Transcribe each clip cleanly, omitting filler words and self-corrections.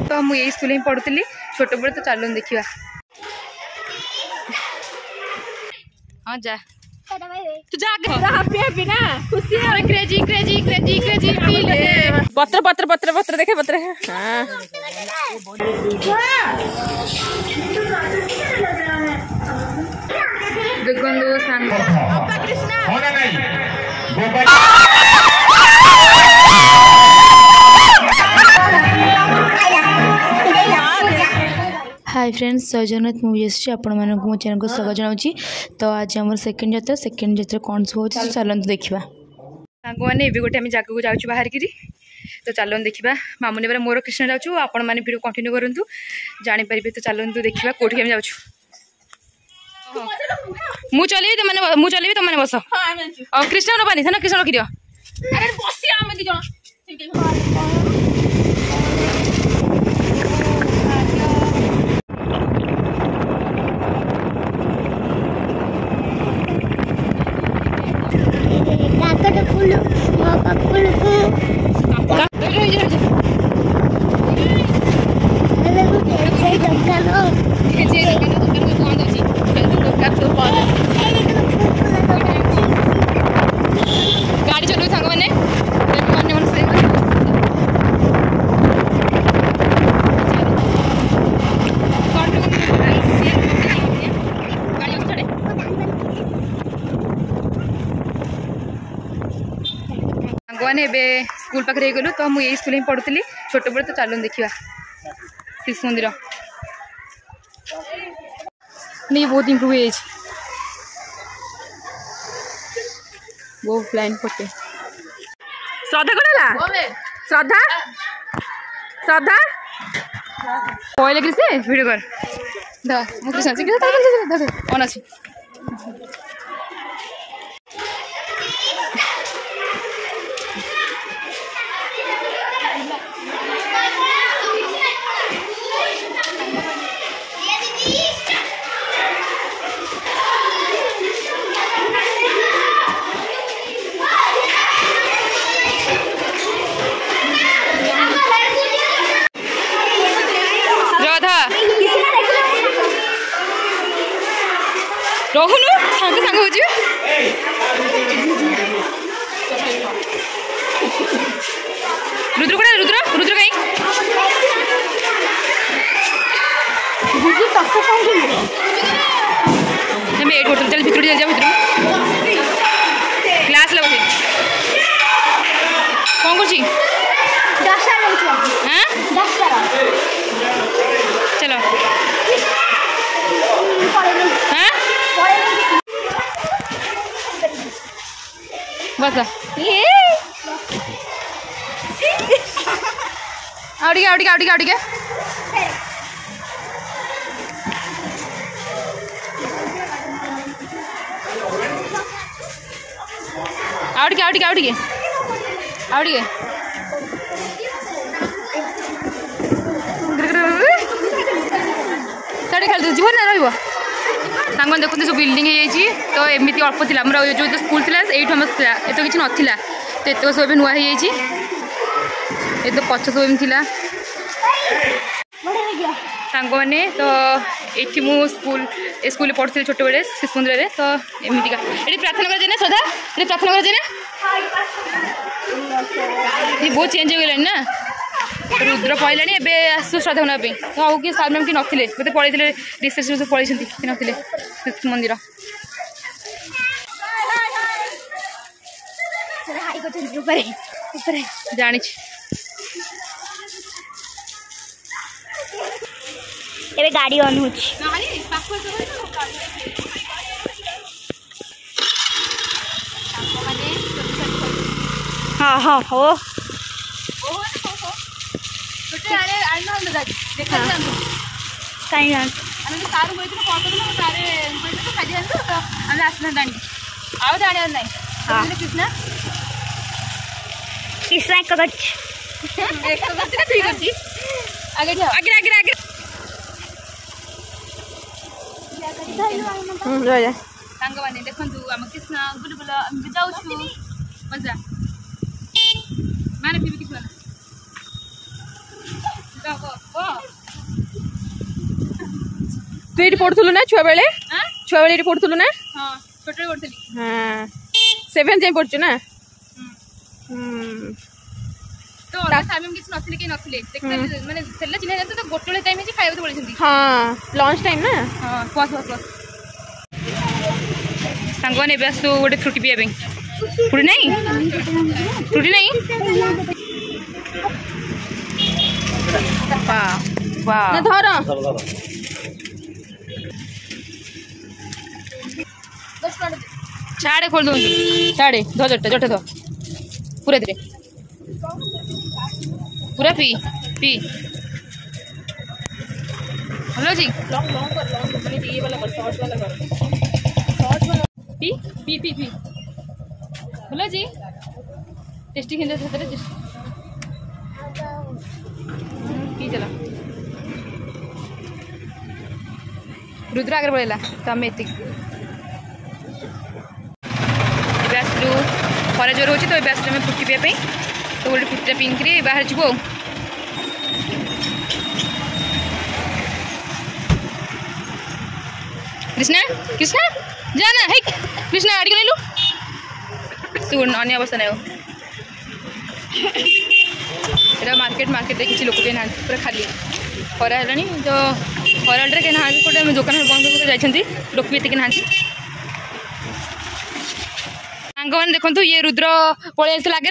तो मुझे यही स्कूल ही पढ़ुली छोट बड़े तो चलो देखा। हाँ जा तू जा हैप्पी ना खुशी है क्रेजी क्रेजी क्रेजी क्रेजी पत्र पत्र पत्र पत्र देखे पत्र हां देखो सांग अब्बा कृष्णा होना नहीं हाय फ्रेंड्स जय जगन्नाथ मुझे आपण मानक मो चैनल को स्वागत जनाऊँगी। तो आज आम सेकेंड यात्रा कौन सब हो चलते देखा सांग मैंने ये गोटे आम जगह को जाऊँ बाहर की तो चलते देखा मामुनी बेला मोर कृष्ण जाऊँ आपण मैंने वीडियो कंटिन्यू करूँ जानीपर तो चलते देखा कौटी जाऊँ मु चलेबी तो मैंने बस और कृष्ण रबानी था ना कृष्ण रखी दियो गाड़ी चलो सांग मैंने मैंने स्कूल पाखे गलु तो मुझे स्कूल ही पढ़ुली छोट बड़े तो चलो देखा शिशु मंदिर नहीं बहुत इम्प्रूव हो बहुत लाइन पटे श्रद्धा कौन श्रद्धा श्रद्धा कोई लगे से वीडियो कर कौन अच्छी रोहन सांग सांग हो रुद्र कौन रुद्र रुद्र कहीं वेट कर चल भितर चल जा भितर क्लास लगे कौन कर चलो बस आवड़ी आवड़ी आवड़ी आवड़ी के आवड़ी के आवड़ी के आवड़ी के आवड़ी के साढ़े खेल जीवन ना रही सांग देखते सब बिल्डिंग हो तो एमती अल्प थी जो तो स्कूल थी ये एत कि नाला तो एत सब नुआ हो तो पच सब एम सांग मैंने तो ये मु स्कूल स्कूल पढ़ुली छोट बड़े शिशु मंदिर तो एमतीका ये प्रार्थना कर जाए श्रद्धा ये प्रार्थना कर जाए ये बहुत चेंज हो गलानी ना रुद्र पड़े एवं आसु श्रद्धा नापी तो आउ किए सार मैम कि नथिले मत पढ़े रिसेप्शन सब पढ़े कि नथिले शिशु मंदिर जानी ए गाड़ी ऑन हो हाँ हाँ हो कहीं कृष्णा कृष्णा एक आगे आगे आगे आगे सांग मैंने देखु आम कृष्णा बुल बुल जाऊँ मजा मैंने फिर किस तू ये पढ़ुलु ना छुआ बेले पढ़ुलु ना हाँ छोटे पढ़ुली हाँ 7 जाए पढ़छु ना तो टाइम हम किछ नथिले के नथिले देखते माने सेल्ला चिन्ह जाते तो गोटले टाइम ही खाइबा तो बोलछंती हाँ लंच टाइम ना हाँ बस सांगवाने बेस तो गोटे फ्रूटी पिया पे फ्रूटी नहीं वाह वाह ना धर छाड़े खोल दो छाड़े धो जट्टे धो पूरा धीरे पूरा पी हेलो जी पी हेलो जी टेस्टी खेल पी चला रुद्र आगे पड़ेगा तो आम एति आसलु खरा जोर हो तो आसलु आम फुटी पीवाई तो गोटे फुटा पिंकरी बाहर जीव कृष्णा जाना है कृष्णा गाड़ी को नहीं लु शुण अन्य अवस्था नहीं मार्केट किसी लोक भी ना पूरा खाली खरा है तो खरा कहीं ना गोटे दुकान बंद कर जाइए लोक भी एतिक ना सांग मैंने देखो ये रुद्र पलि आसला आगे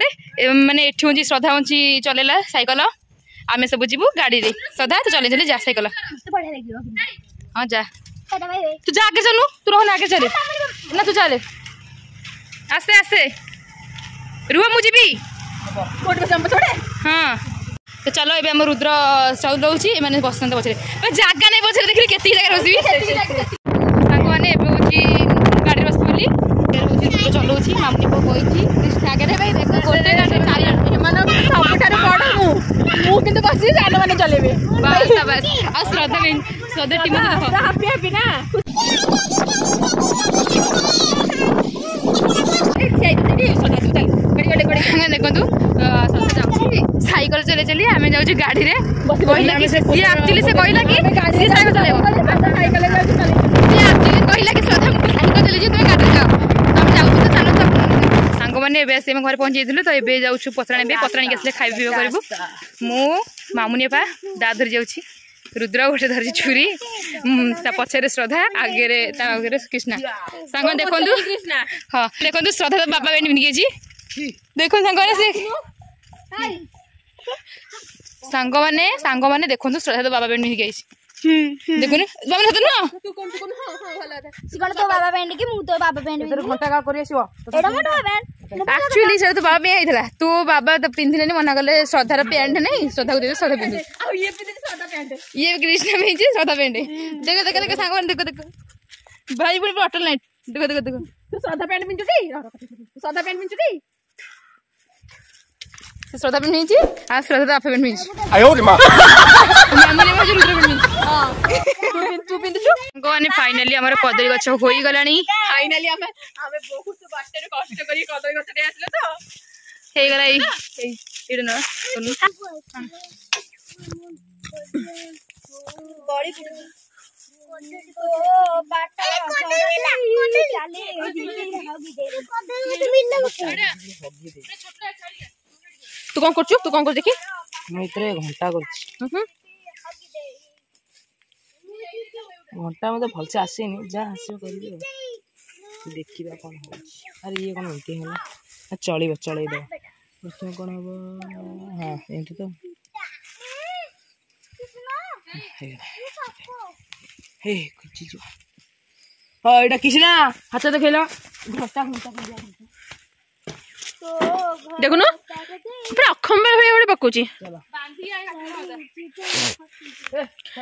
माने एठी हूँ श्रद्धा हूँ चलेला साइकल आम सब जीवु गाड़ी रे श्रद्धा तो चले जा साइकल हाँ जा तू जा आगे चलू तू रहो ना आगे चले ना तू चले आस्ते आस्ते रुह मुझे हाँ तो चलो ये आम रुद्र चल रोचे मैंने बसते पचरे जगह नहीं पचरे देखिए केत जगह बसबी सांग मैंने गाड़ी बस बोली चलाऊँगी मामनी पो बही आगे गोटे गाड़ी सबुठ बड़ मुझे बस साल मैंने चलेबे श्रद्धा टीम हैप्पी ना देखो साइकिल चले चली आम जाऊँ गाड़ी में कहला कि एक्चुअली से कहला कि साइकिल चलेब कहला कि श्रद्धा साइकिल चले तुम गाड़ी जाओ तुम जाऊ तो चलो सांग मैंने घर पहुँची तो ये जाऊँ पतराणी पतराणी आसले खाई पीवा करूँ मु मामुनी पा दा धरी जाऊँ रुद्र गोटे धरी छुरी पछरे श्रद्धा आगे कृष्णा सांग देखु हाँ देखो श्रद्धा तो बाबा बेन मिनिकी देखो सांग मैंने देखो श्रद्धा तो बाबा बेन मिनिकी देखुन बाबा हाथ ना तो बाबा बैंड की मु तो बाबा बैंड घंटा का करी आसीबो एडा मोटा बैंड एक्चुअली से तो बाबा में आइथला तू बाबा तो पिंधिलेनी मना कले श्रद्धार पैंट नहीं श्रद्धा को दे श्रद्धा पिंधु ये पिंधि श्रद्धा पैंट ये कृष्ण में श्रद्धा पैंट देखो सांग देखो भाई बोल अटल नाइट देखो तू श्रद्धा पैंट पिंधुटी श्रद्धा पैंट पिंधुटी श्रद्धा पैंट पिंधि आ श्रद्धा तो आपे पैंट पिंधि आयो रे मां मामूली में रुद्र पैंट हां तू पिंधु गने फाइनली हमर कदली गछ होई गलानी फाइनली हमें बहुत बाटे कष्ट करी कदली गछ रे आसले तो हे गलाई इडन सुनु बड़ी तो बाटा तू कौन कर देखी मैं इतरे घंटा कर घंटा मत भलसे आसेनी जहाँ आसो कर देखा कौन हो अरे ये कौन एमती है चलो चल प्रथम कौन हम हाँ एमती तो यहाँ कृष्णा हाथ देखेला घंटा देखुन पूरा अखम्बर भाई गोटे पकाउची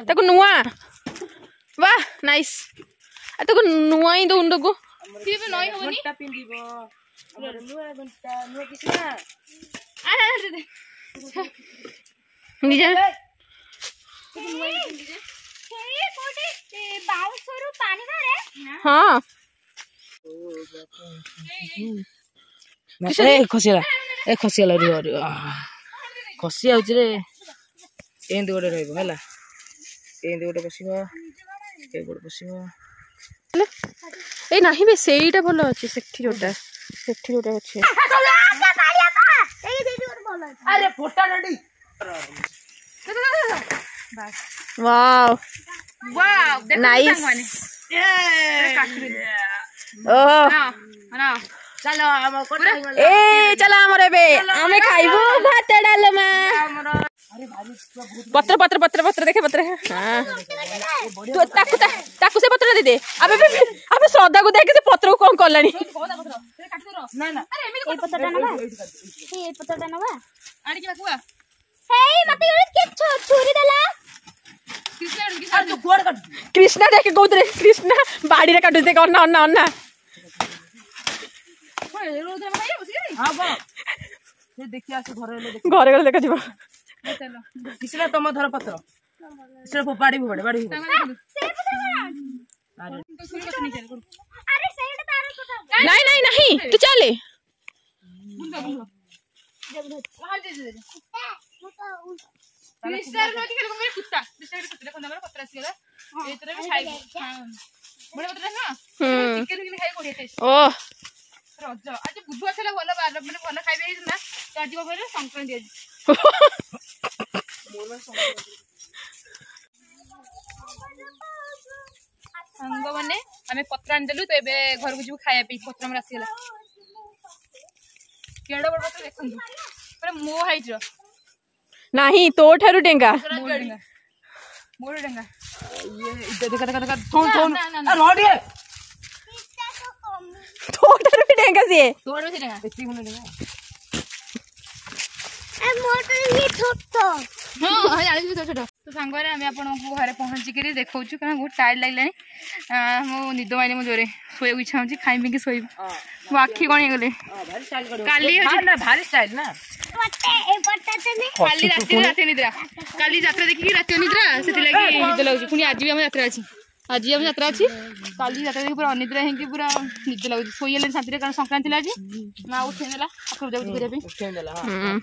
ताको नुआ वाह नाइस ताको नुआ ही दउन ताको नई होनी घंटा पिंदिबो नुआ घंटा नुआ कृष्णा आ दे निजा हाँ खसीगला खसीगला खसी आउच रे एमती गोटे रही है एमती गोटे बस ଟିକେ ଗୋଡ଼ ବସିବ ए नहीं बे सेईटा भलो अछि सेठी जोटा अछि अरे फोटा रेडी वाओ वाओ नाइस ओह ना चलो हम कोटा ए चला हमरे बे हमें खाइबो भात डालमा पत्र पत्र पत्र पत्र देखे पत्र हां तो ताकू से पत्र दे दे अबे अबे श्रद्धा को देख से पत्र को कोन करलानी ना ना ए पत्ता नवा ए पत्ता नवा आड़ी के बाकुआ हे मते के छुरी देला अरे तू गोड़ काट कृष्णा देखे गौतरे कृष्णा बाड़ी रे काटु दे अन्ना अन्ना अन्ना हां बा से देखि आसे घर ले देख घरे गले देखा जीवा चलो किसला तुम धर पत्र किसला बाड़ी बाड़ी अरे सेईटा तार को नहीं नहीं नहीं तू चले वहां दे दे मिस्टर रोटी के मेरे कुत्ता मिस्टर के कुत्ते को नंबर पत्र आसीला ए तरह भी खाइ हां बड़े पत्र ना चिकन के खाइ कोडी टेस्ट ओह रज आज बुधवार छला भलो बार माने भलो खाइबे ना तो आज बबे संक्रांति आज संग माने हमें पत्र आन देलु तो एबे घर को जीव खाया पी पत्र में आसीला केडो बड़ पत्र देखंदु पर मो हाइट रो नहीं तो ठारू डेंगा मोर डंगा ये देखा देखा थोन अरे रोड ये तो ठारू डेंगा से तोड़ से डंगा इतनी होने देगा ए मोटर ये छोटो हां जानि छोटो छोटो तो सांग रे हम आपन को घरे पहुंची के देखौ छु कना बहुत टाइट लागलानी मो निद माइने मो जोरे सोय इच्छा होची खाइ पिके सोई मो आखी कोन गेले भारी स्टाइल करो काली ना भारी स्टाइल ना पत्ते ए पत्ता तने काली राती निद्रा काली यात्रा देखि राती निद्रा सेति लागि निद लागु पुनी आज भी हम यात्रा अछि आज हम यात्रा अछि काली यात्रा देखि पूरा अनिद्रा हेंकी पूरा निद लागु सोइले शांति रे कारण संक्रांति लाजी ना उठे नेला अखर जाउ करे पे उठे देला हां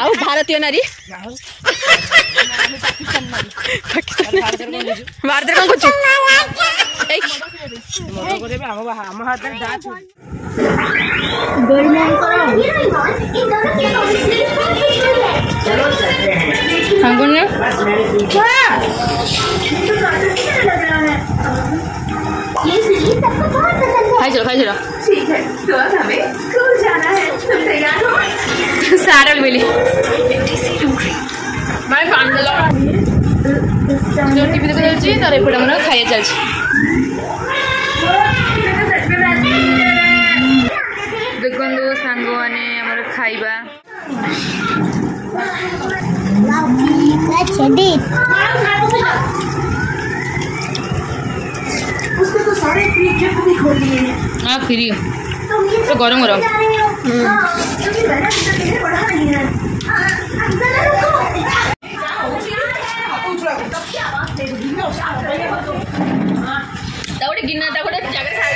आउ भारतीय नारी पाकिस्तान नारी भारत कोन कुछ एक मजा करबे हम हाथ में डाच सांगुन ने खाई चलो ठीक है तो अब हमें स्कूल जाना है तुम तैयार हो सारा मिली मैं पांडल जो टीवी देखा जाउची तारे एपटे हमर खाया चलची देखंदो सांगो माने हमर खाइबा उसके तो सारे क्रिकेट भी खोल लिए हां फ्री तो गरम गरम बढ़ा नहीं है तावडे गिन्ना तावडे जागर खाय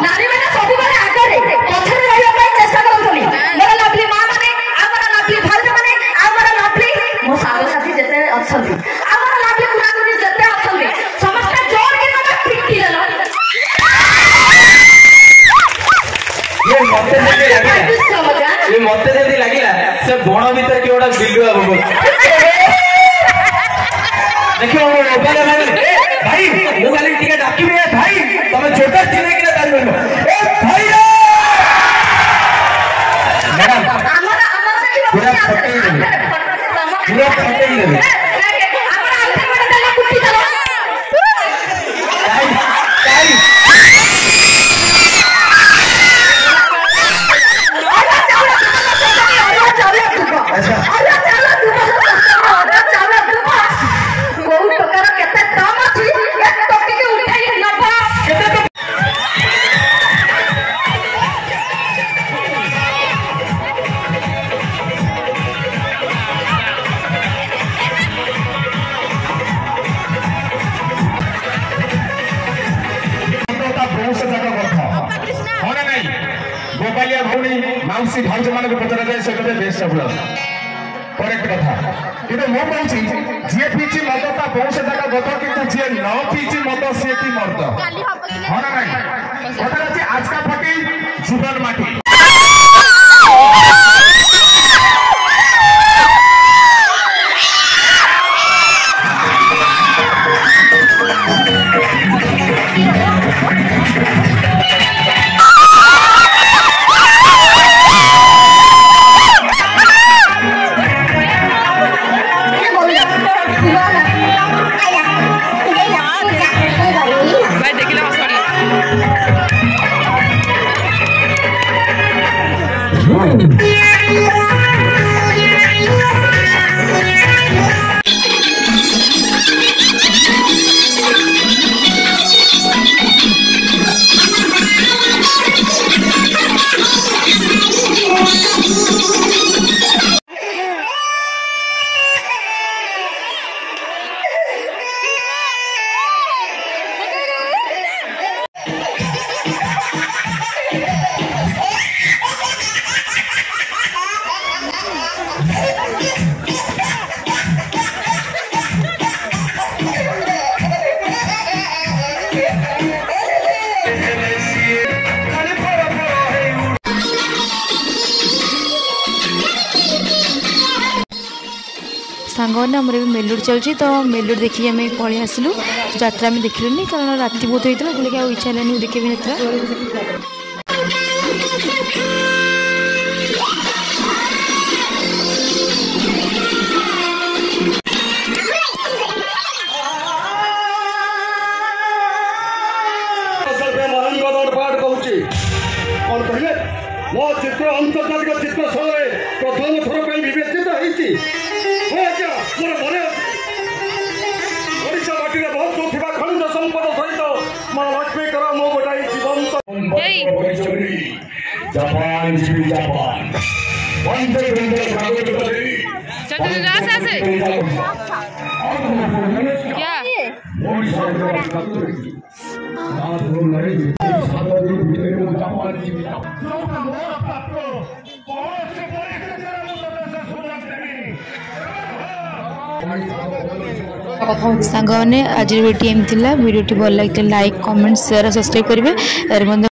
नारी मैंने सब आगे पछरे रहिबा चेष्टा करथली मोर मते जदी लागिला से बण भीतर के ओडा बिल्लू आबो देखियो मोबाइल में भाई मु गाली टिके डाकिबे भाई तमे छोटा चिने कि तार बोलो ए भाई मैडम पूरा फटेई देबे पूरा फटेई देबे गोपालिया भौणी माउसी भाउज मानक पचरा जाए से कहते बेस्ट ऑफ लक करेक्ट कथा किंतु मो कहूची जे पीची मत ता बहुत जगह गत किंतु जे न पीची मत से की मर्द हो ना नहीं कथा अछि आज का फटी जीवन माटी सांगने आमर भी मेलोडी चलती तो मेलोडी देखिए आम पलि आसलु यात्रा आम देखिलुनि कारण राति बहुत होता है बोलिए इच्छा है देखिए यात्रा मो चित्र अंतर्जातिक चित्रशाला प्रथम थर पर विवेचित होती ओडिशा माटी बहुत थोड़ा खनिज संपद सहित मां लक्ष्मीकर मो गोटाई जीवंत जापान जापान सांग मैंने आज वीडियो एम वीडियो भल लगे लाइक कमेंट शेयर सब्सक्राइब करेंगे।